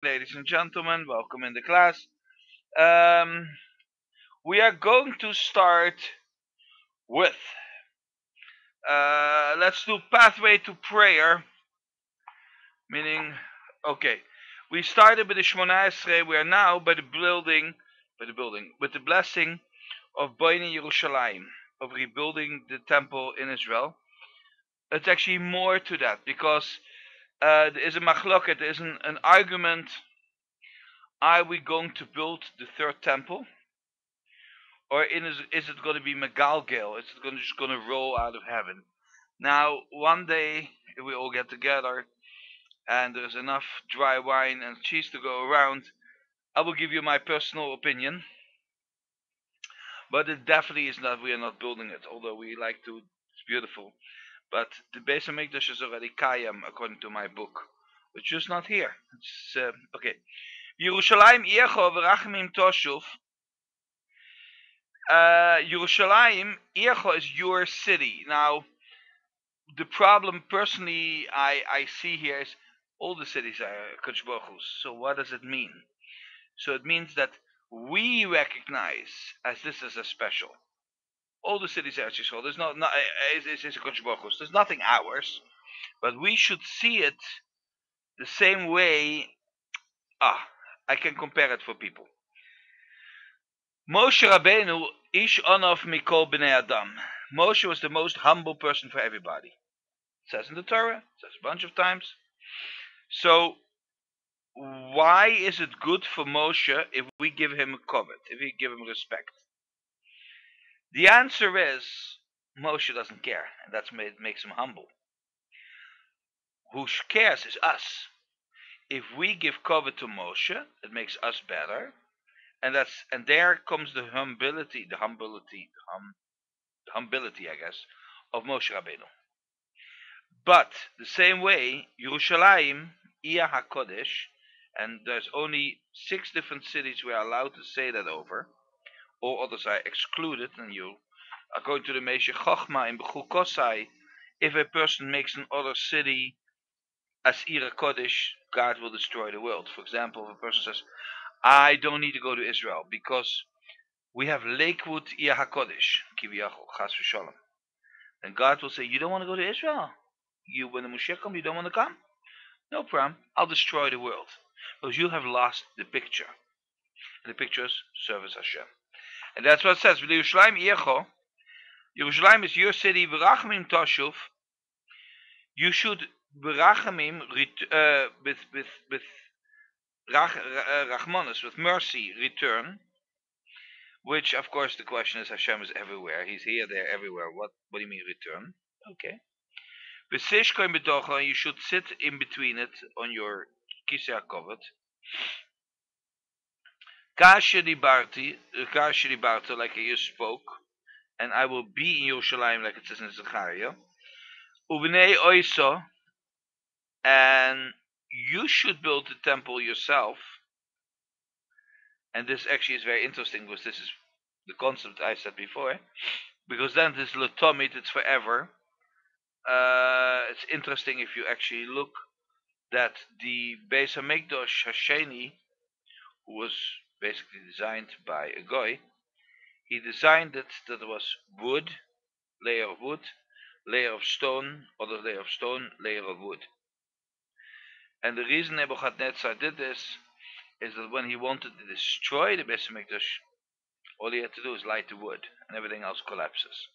Ladies and gentlemen, welcome in the class. Um, we are going to start with, let's do pathway to prayer, meaning, okay, we started with the Shmona Esrei. We are now with the blessing of Boini Yerushalayim, of rebuilding the temple in Israel. It's actually more to that because there is a machloket, there is an argument. Are we going to build the third temple? Or is it going to be Megalgale? Is it just going to roll out of heaven? Now, one day, if we all get together and there's enough dry wine and cheese to go around, I will give you my personal opinion. But it definitely is not, we are not building it, although we like to, it's beautiful. But the Beis HaMikdash is already Kayam, according to my book. It's just not here. It's, okay. Yerushalayim Iecho V'Rachamim Toshuv. Yerushalayim, Iecho is your city. Now, the problem personally I see here is all the cities are Kodesh Baruch Hu's. So what does it mean? So it means that we recognize as this is a special. All the cities are Yisrael. There's it's a Kodesh Baruch Hu's. There's nothing ours, but we should see it the same way. I can compare it for people. Moshe Rabbeinu, ish onof mikol bnei Adam. Moshe was the most humble person for everybody. It says in the Torah, it says a bunch of times. So, why is it good for Moshe if we give him a covet, if we give him respect? The answer is Moshe doesn't care, and that's makes him humble. Who cares is us. If we give covet to Moshe, it makes us better, and there comes the humility, I guess, of Moshe Rabbeinu. But the same way, Yerushalayim, Iya HaKodesh, and there's only 6 different cities we are allowed to say that over. All others are excluded, and according to the Meshech Chochma in Bechukosai, if a person makes another city as Ir Kodesh, God will destroy the world. For example, if a person says, I don't need to go to Israel because we have Lakewood Ir HaKodesh, Kiviyachol, Chas v'Shalom. Then God will say, you don't want to go to Israel? When the Moshiach comes, you don't want to come? No problem, I'll destroy the world. Because you have lost the picture. And the picture is service Hashem. And that's what it says. Yerushalayim Iecho. Yerushalayim is your city. V'rachamim Toshuv. You should v'rachamim with rachmanis, with mercy, return. Which, of course, the question is Hashem is everywhere. He's here, there, everywhere. What do you mean return? Okay. V'sishkoim b'tocha. You should sit in between it on your kisei hakovet. Kasher dibarti, like you spoke, and I will be in Yerushalayim, like it says in Zechariah. Uvnei oiso, and you should build the temple yourself. And this actually is very interesting because this is the concept I said before. Because then this letomit, it's forever. It's interesting if you actually look that the Beis HaMikdash Hasheni, who was basically designed by a guy, he designed it that there was wood, layer of wood, layer of stone, other layer of stone, layer of wood. And the reason Nebuchadnezzar did this is that when he wanted to destroy the Beis HaMikdash, all he had to do is light the wood, and everything else collapses.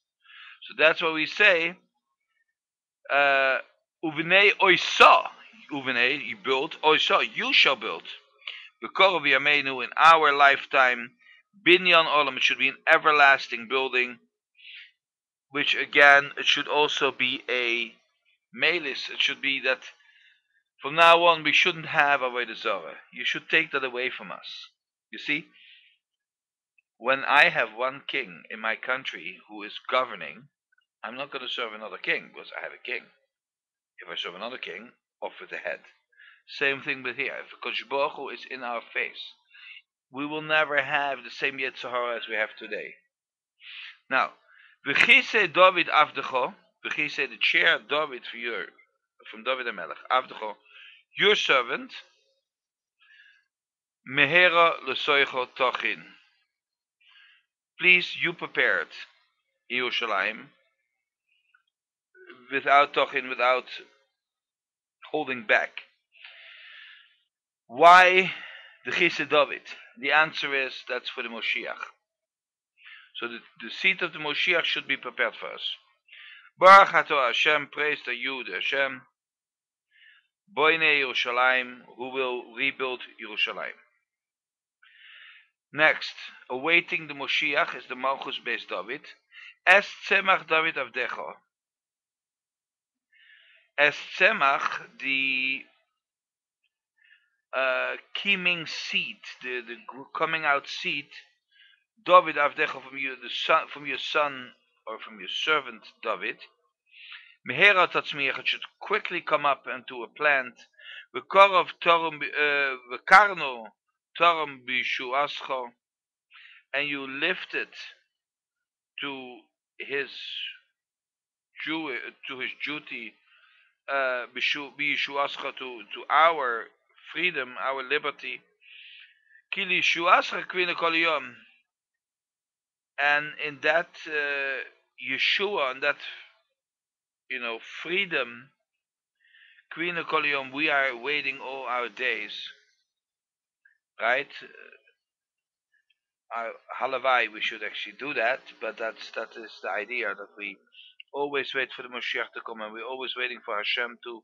So that's why we say, Uvinei oisa, Uvinei, you build, oisa, you shall build. B'korov Yameinu, in our lifetime, Binyan Olam, it should be an everlasting building, which again, it should also be a melis. It should be that from now on we shouldn't have Avodah Zarah. You should take that away from us. You see, when I have one king in my country who is governing, I'm not going to serve another king because I have a king. If I serve another king, off with the head. Same thing with here. If Kodesh Baruch Hu is in our face, we will never have the same Yetzirah as we have today. Now, V'chisei David Avdecho, V'chisei, the chair of David from David HaMelech, Avdecho, your servant, Mehera lesoicho tochin. Please, you prepared Yerushalayim without tochin, without holding back. Why the Chesed David? The answer is that's for the Moshiach. So the seat of the Moshiach should be prepared for us. Baruch Atah Hashem, praise the Yud Hashem, Boine Yerushalayim, who will rebuild Yerushalayim. Next, awaiting the Moshiach is the Malchus Beis David. Es Tzemach David Avdecha. As Tzemach, the Keeming seed, the coming out seed, David Avdecha, from your son or from your servant David. Mehera Tatzmiach, it should quickly come up into a plant. V'karno Taram Bishuascha, and you lift it to his duty, Bishuascha, to our freedom, our liberty. Kili Shuascha Kvina Kol Yom, and in that Yeshua, and that freedom, Kvina Kol Yom, we are waiting all our days, right? Halavai, we should actually do that, but that is the idea, that we always wait for the Moshiach to come, and we're always waiting for Hashem to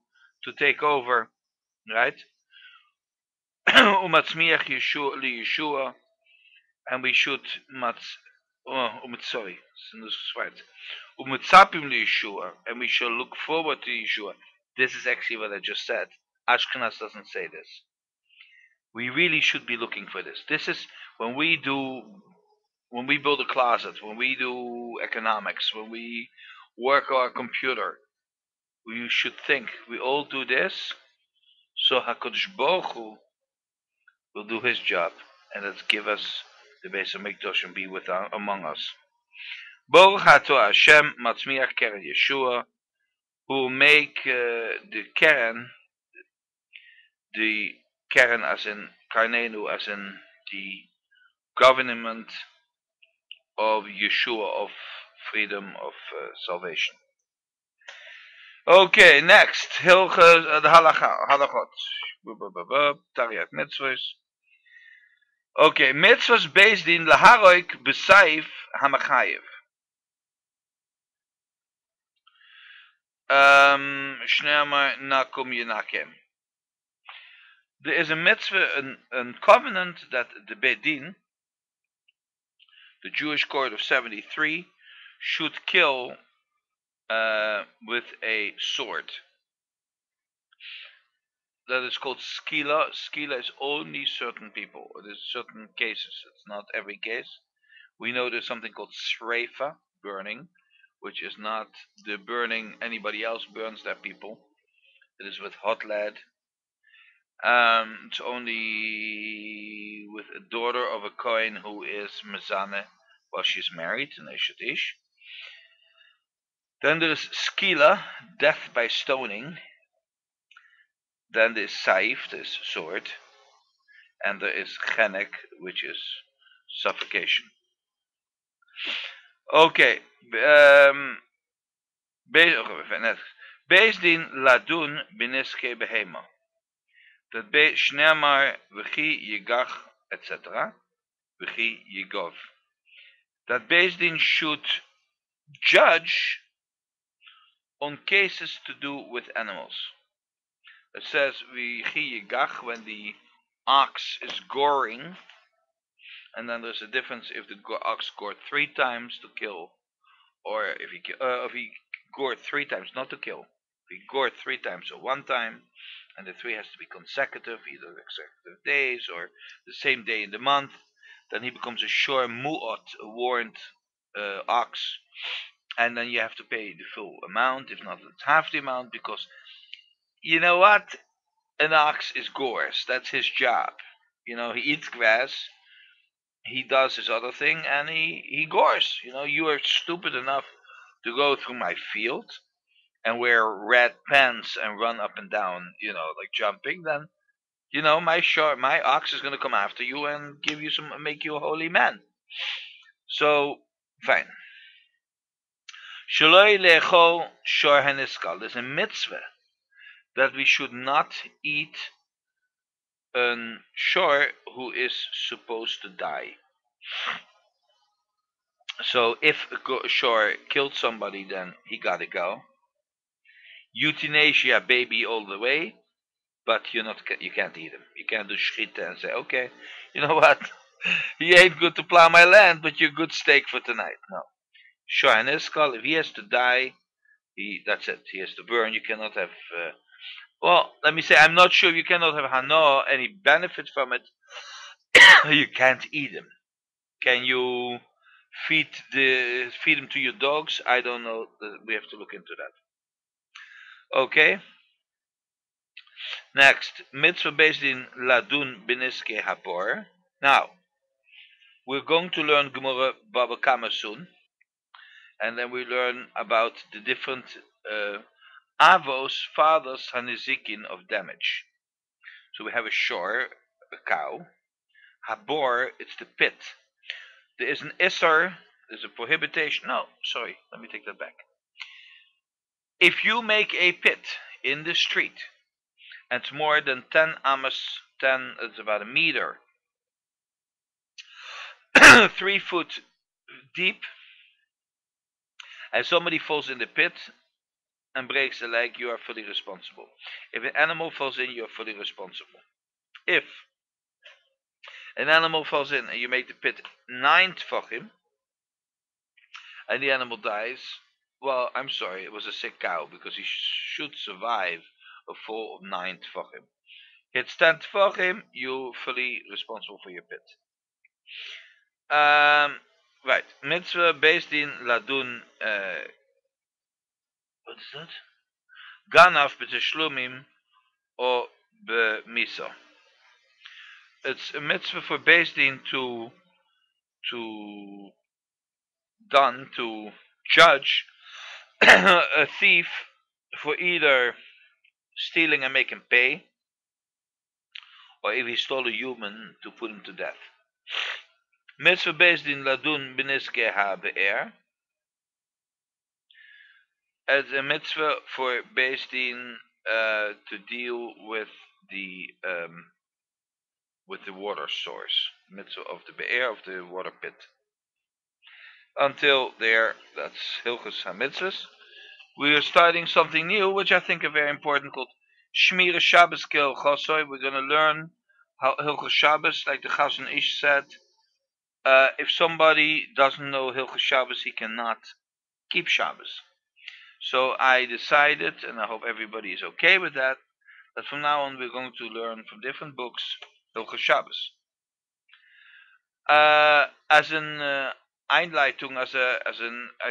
take over, right? Umatzmiach Yeshua, and we should sorry, Umatzapim Yeshua, and we shall look forward to Yeshua. This is actually what I just said. Ashkenaz doesn't say this. We really should be looking for this. This is when we build a closet, when we do economics, when we work our computer, we should think, we all do this, so HaKadosh Baruch Hu will do his job, and that's give us the Beis HaMikdash and be among us. Baruch Atah Hashem Matzmiach Keren Yeshua, who will make the Keren as in Karnenu, as in the government of Yeshua, of freedom, of salvation. Okay, next, the halachoth, Tariat mitzvos. Okay, mitzvos based in laharoik b'saif hamachayev. Shneamar nakum yenakem. There is a mitzvah, a covenant that the Beit Din, the Jewish court of 73, should kill with a sword. That is called skila. Skila is only certain people. It is certain cases. It's not every case. We know there's something called sreifa, burning, which is not the burning anybody else burns their people. It is with hot lead. It's only with a daughter of a Kohen who is mezane while she's married, an Eshet Ish. Then there is skila, death by stoning. Then there is saif, this sword, and there is chenek, which is suffocation. Okay, Beis Din ladun b'niske behema. That shneamar v'chi yigach, etc. V'chi yigov. That Beis Din should judge on cases to do with animals. It says v'chi yigach, when the ox is goring, and then there's a difference if the ox gored 3 times to kill, or if he gored 3 times not to kill. If he gored 3 times or 1 time, and the 3 has to be consecutive, either consecutive days or the same day in the month, then he becomes a shor mu'ot, a warrant ox, and then you have to pay the full amount. If not, it's half the amount, because you know what? An ox is gores. That's his job. He eats grass, he does his other thing, and he gores. You are stupid enough to go through my field and wear red pants and run up and down, like jumping, then You know, my ox is going to come after you and give you some, make you a holy man. So, fine. Shaloi lechol shor haniskal. There's a mitzvah that we should not eat a shor who is supposed to die. So if a shor killed somebody, then he gotta go. Euthanasia, baby, all the way. But you can't eat him. You can't do shchita and say, okay, you know what? He ain't good to plow my land, but you're good steak for tonight. No. Shor haniskal. If he has to die, that's it. He has to burn. You cannot have. Well, let me say, I'm not sure you cannot have hano, any benefit from it. You can't eat them. Can you feed them to your dogs? I don't know. We have to look into that. Okay. Next, mitzvah based in ladun beniske hapor. Now, we're going to learn Gemara Baba Kama soon, and then we learn about the different avos, fathers, hanizikin of damage. So we have a shore, a cow. Habor, it's the pit. There is an isser, there's a prohibition. No, sorry, let me take that back. If you make a pit in the street, and it's more than 10 amas, 10, it's about a meter, 3 foot deep, and somebody falls in the pit and breaks a leg, you are fully responsible. If an animal falls in, you are fully responsible. If an animal falls in and you make the pit 9 tfachim, and the animal dies, well, I'm sorry, it was a sick cow, because he should survive a fall of 9 tfachim. Hits 10 tfachim, you're fully responsible for your pit. Right, mitzvah based in ladun, what is that? Ganav b'teshlumim or b'misa. It's a mitzvah for based in to judge a thief for either stealing and make him pay, or if he stole a human, to put him to death. Mitzvah based in ladun b'niske ha-be'er. As a mitzvah for based in to deal with the water source. Mitzvah of the be'er, of the water pit. Until there, that's Hilchos HaMitzvahs. We are starting something new, which I think is very important, called Shmira Shabbos Kel Chosoi. We're going to learn how Hilchos Shabbos, like the Chazon Ish said. If somebody doesn't know Hilchos Shabbos, he cannot keep Shabbos. So I decided, and I hope everybody is okay with that from now on we're going to learn from different books Hilchos Shabbos. As an Einleitung, I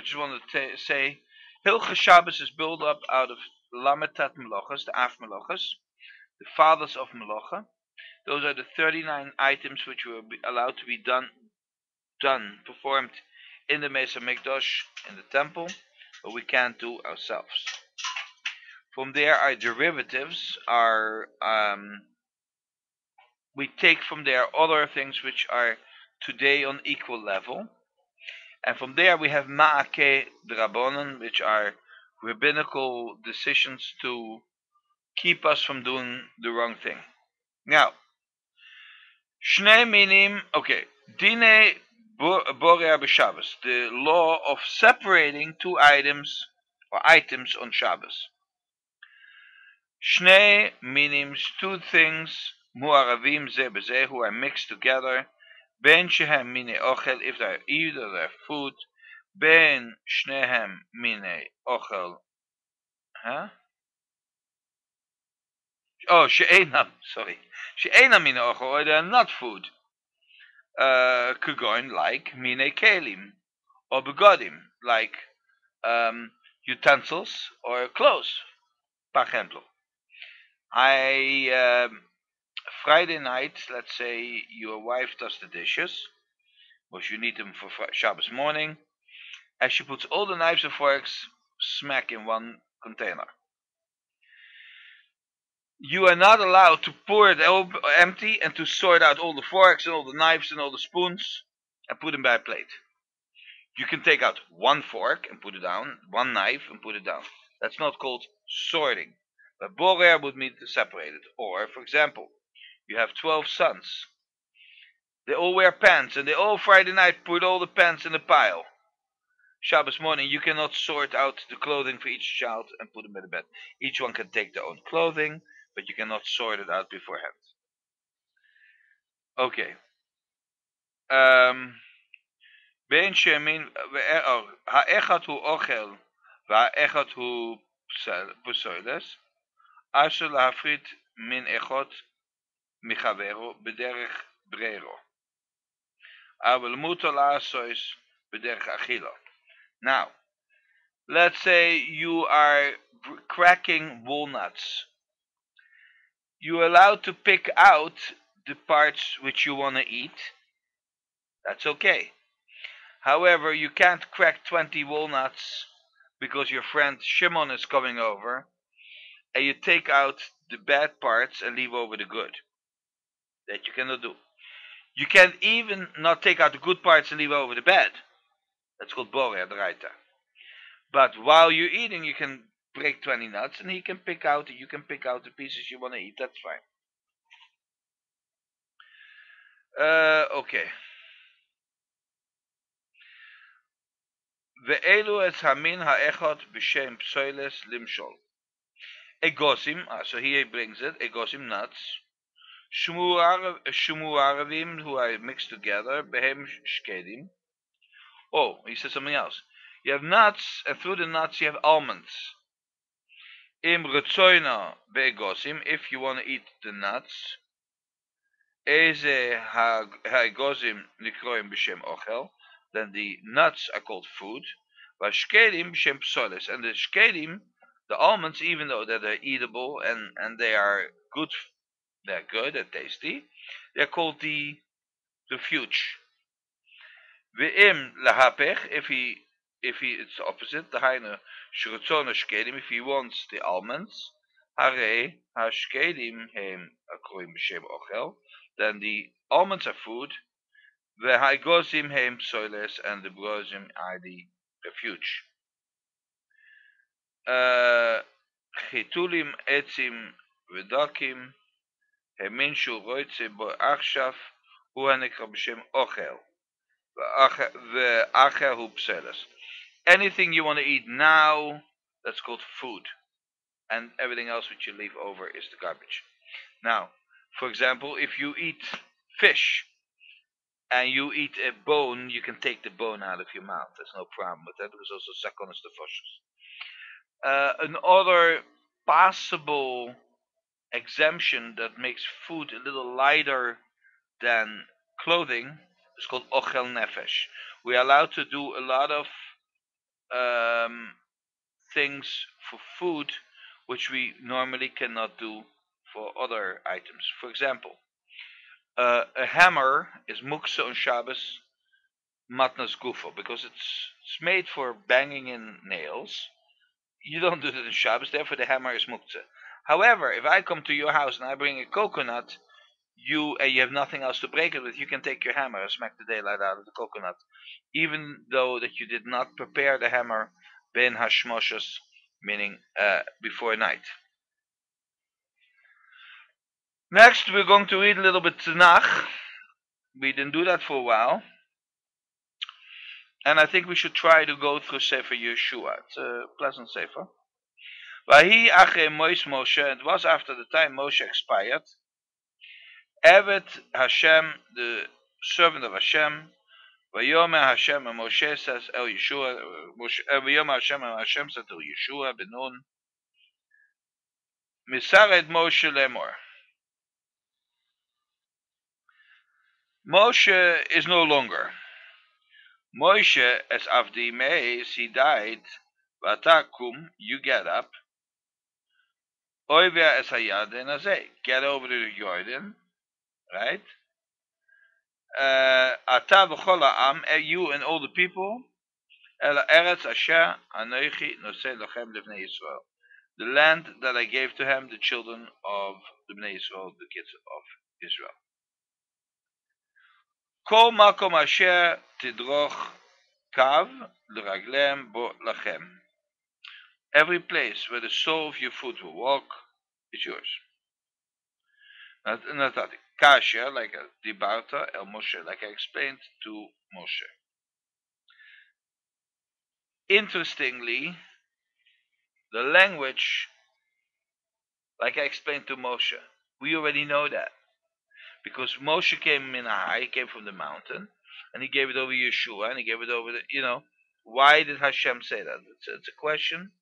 just want to say, Hilchos Shabbos is built up out of Lametat Melachos, the Af Melachos, the fathers of Melacha. Those are the 39 items which were allowed to be performed in the Mesa Mikdash, in the temple, but we can't do ourselves. From there, our derivatives are, we take from there other things which are today on equal level. And from there we have Ma'ake Drabonon, which are rabbinical decisions to keep us from doing the wrong thing. Now, Shnei Minim, okay, Dine Borea b'Shabbos, the law of separating two items or items on Shabbos. Shnei Minim, two things, Mu'aravim ze b'zeh, who are mixed together. Ben shehem mine ochel, if they're either their food. Ben shnehem mine ochel. Huh? Oh, she'enam, sorry. She'enam mine ochel, or they're not food. Kugoin, like mine kelim. Or begodim, like utensils or clothes. Par ejemplo. Friday night, let's say your wife does the dishes, because you need them for Shabbos morning, and she puts all the knives and forks smack in one container. You are not allowed to pour it empty and to sort out all the forks and all the knives and all the spoons and put them by a plate. You can take out one fork and put it down, one knife and put it down. That's not called sorting. But borer would mean to separate it. Or, for example, you have 12 sons. They all wear pants and they all Friday night put all the pants in a pile. Shabbos morning, you cannot sort out the clothing for each child and put them in the bed. Each one can take their own clothing, but you cannot sort it out beforehand. Okay. בין שהאמין, האחד הוא אוכל והאחד הוא פסולס, אשר להפריד מן אחד מחברו בדרך ברירו, אבל מותר לעשות בדרך אכילו. Now, let's say you are cracking walnuts. You're allowed to pick out the parts which you want to eat. That's okay. However, you can't crack 20 walnuts because your friend Shimon is coming over and you take out the bad parts and leave over the good. That you cannot do. You can even not take out the good parts and leave over the bad. That's called borer d'oraita. But while you're eating, you can break 20 nuts and you can pick out the pieces you want to eat. That's fine. Okay. Ve'elu es hamin ha'echot b'shem psoiles limshol. Egosim, so here he brings it, egosim nuts. Shmuaravim, who are mixed together, behem shkedim. Oh, he says something else. You have nuts, and through the nuts you have almonds. Im retzoina be'egosim, if you want to eat the nuts. Eze ha'egosim nikroim b'shem ochel. Then the nuts are called food. Vashkedim b'shem psoles. And the shkedim, the almonds, even though they're eatable and they are good, they're tasty, they're called the fuge. Ve'im lahapech, if it's the opposite, the hainu shrotzona shkedim, if he wants the almonds, hare hashkedim heim akroim b'shem ochel, then the almonds are food. Ve'haigozim heim psoles, and the brozim are the refuge. Chitulim etzim v'dakim hemin shu roitze bo achshav hu hanekra b'shem ochel ve'acher hu pseles. Anything you want to eat now, that's called food, and everything else which you leave over is the garbage. Now, for example, if you eat fish and you eat a bone, you can take the bone out of your mouth. There's no problem with that. There's also sakonis defoshes. Another possible exemption that makes food a little lighter than clothing is called ochel nefesh. We are allowed to do a lot of things for food which we normally cannot do for other items. For example, a hammer is muksa on Shabbos matnas gufo because it's made for banging in nails. You don't do that in Shabbos, therefore the hammer is muktzah. However, if I come to your house and I bring a coconut, you have nothing else to break it with, you can take your hammer and smack the daylight out of the coconut, even though that you did not prepare the hammer ben hashmoshes, meaning before night. Next, we're going to read a little bit tenach. We didn't do that for a while, and I think we should try to go through Sefer Yeshua. It's a pleasant Sefer. Vahi ache Moshe, it was after the time Moshe expired. Evet Hashem, the servant of Hashem. Vayomer Hashem, and Moshe says El Yeshua. Vayomer Hashem, and Hashem said to Yeshua ben Nun, Misared Moshe lemor. Moshe is no longer. Moshe, as Avdi Meis, he died. Vatakum, you get up. Oivia es hayadin azeh, get over to the Jordan, right? Ata v'chol ha'am, you and all the people. El eretz asher anochi nosei lochem levnei Yisrael. the land that I gave to him, the children of the Bnei Israel, the kids of Israel. Kol makom asher tidroch kav l'raglem bo lachem. Every place where the sole of your foot will walk is yours. Not that kasher, like a dibarta el Moshe, like I explained to Moshe. Interestingly, the language, like I explained to Moshe, we already know that. Because Moshe came in high, he came from the mountain, and he gave it over Yeshua, and he gave it over the, why did Hashem say that? It's a question,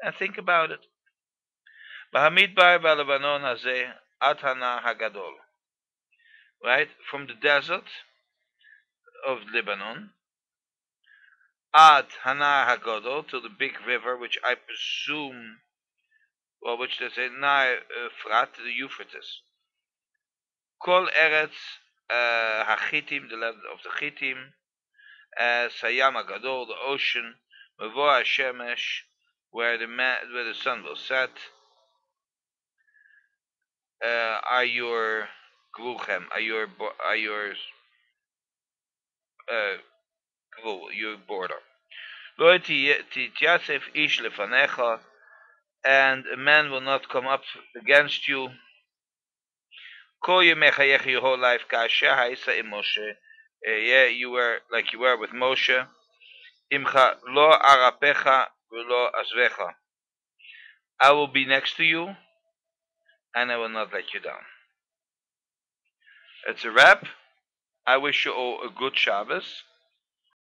and think about it. B'hamidbar v'alevanon hazeh ad hana hagadol. Right? From the desert of Lebanon, ad hana hagadol, to the big river, which I presume, which they say, na Frat, the Euphrates. Kol eretz hachitim, the land of the Chittim, Sayam Agadol, the ocean, Mavoa Shemesh, where the sun will set, are your Gruchem, your border. Lo tityasef ish lefanecha, and a man will not come up against you. Kol yemechayech your whole life, kasher ha'isa im Moshe. You were like you were with Moshe. Imcha lo arapecha v'lo azvecha. I will be next to you, and I will not let you down. It's a wrap. I wish you all a good Shabbos.